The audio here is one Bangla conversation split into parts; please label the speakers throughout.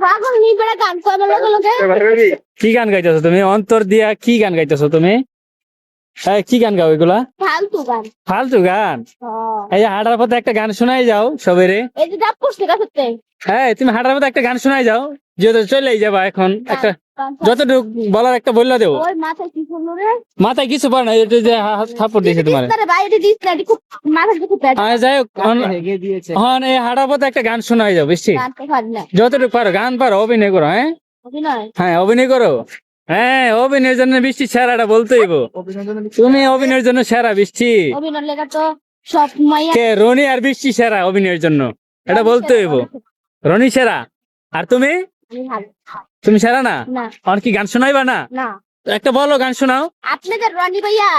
Speaker 1: পাগল নি বেড়া গান কইবে লোকে
Speaker 2: কি গান গাইতেছো তুমি? অন্তর দিয়া কি গান গাইতেছো তুমি? হ্যাঁ, কি গান গাও এগুলা?
Speaker 1: ফালতু গান।
Speaker 2: ফালতু গান?
Speaker 1: হ্যাঁ
Speaker 2: এই যে হাঁটার পথে একটা গান শোনাই যাও সবেরে।
Speaker 1: এই যে ডাব করতে গাছতে
Speaker 2: হ্যাঁ, তুমি হাঁটার পথে একটা গান শোনাই যাও, যেহেতু চলেই যাবা এখন। একটা যতটুকু বলার একটা বললা দেবো।
Speaker 1: ওই মাথায় কি করলো রে?
Speaker 2: মাথায় কিছু পার না, এটা যে থাপ্পড় দিয়েছে তোমার।
Speaker 1: আরে ভাই এটা দিস না, এটা খুব মাথায় খুব ব্যাড।
Speaker 2: যাই হোক, হন এই হাঁটার পথে একটা গান শোনাই যাও বেশি,
Speaker 1: গান তো পারি না।
Speaker 2: যতটুকু পারো গান পারো, অভিনয় করো। হ্যাঁ
Speaker 1: অভিনয়?
Speaker 2: হ্যাঁ, অভিনয় করো। হ্যাঁ, অভিনয়ের জন্য বৃষ্টি সেরাটা বলতেই হইব। তুমি অভিনয়ের জন্য সেরা বৃষ্টি।
Speaker 1: অভিনয় লেখা তো সব মাইয়া।
Speaker 2: কে রনি আর বৃষ্টি সেরা অভিনয়ের জন্য, এটা বলতে হইব। রনি সেরা, আর তুমি?
Speaker 1: আমি ভালো।
Speaker 2: তুমি সেরা না?
Speaker 1: না
Speaker 2: আর কি গান শোনাইবা না?
Speaker 1: না
Speaker 2: তো একটা বলো, গান শোনাও।
Speaker 1: আপনাদের রনি ভাইয়া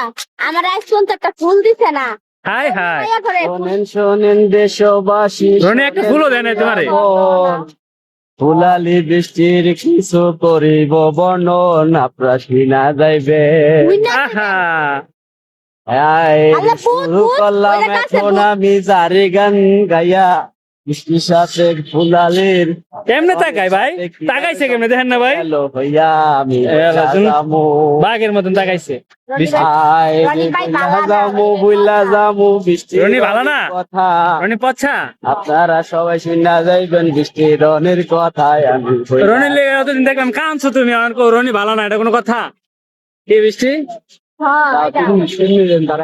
Speaker 1: আমার আইসন তো একটা ফুল দিছে না।
Speaker 2: হাই হাই,
Speaker 1: ভাইয়া করে
Speaker 3: শোনেন শোনেন দেশবাসী,
Speaker 2: রনি একটা ফুলও দেয় না তোমারে।
Speaker 3: ফুলালি বৃষ্টির কিছু করিব বর্ণন, আপনারা শুনা যাইবে।
Speaker 2: আহা,
Speaker 1: আল্লাহ, ভূত,
Speaker 3: শুরু
Speaker 1: ভূত,
Speaker 3: করলাম
Speaker 1: ওইটা কাছে
Speaker 3: এখন
Speaker 1: ভূত।
Speaker 3: আমি জারি গান গাইয়া, বৃষ্টির সাথে ফুলালির
Speaker 2: কেমনে তাকাই ভাই? তাকাইছে কেমনে দেখেন না ভাই?
Speaker 3: হ্যালো হইয়া আমি
Speaker 2: এলা, তুমি-
Speaker 3: যামু।
Speaker 2: বাঘের মতন তাকাইছে।
Speaker 1: রনি ভাই
Speaker 3: আয়
Speaker 1: রনি ভাই
Speaker 3: বুইলা
Speaker 1: বালা না,
Speaker 3: যামু
Speaker 1: রনি ভাই
Speaker 3: বুইলা
Speaker 1: বালা।
Speaker 3: যামু বৃষ্টির
Speaker 2: রনি ভালো না?
Speaker 3: কথা,
Speaker 2: রনি পচ্ছা?
Speaker 3: আপনারা সবাই শুনা যাইবেন বৃষ্টির রনের কথায় আমি হইয়া
Speaker 2: রনির লেগে অতদিন দেখলাম কাঁদছো তুমি, আমার রনি ভালো না, এটা কোনো কথা? কি বৃষ্টি?
Speaker 1: হ্যাঁ এটা
Speaker 3: শুনলেন তারা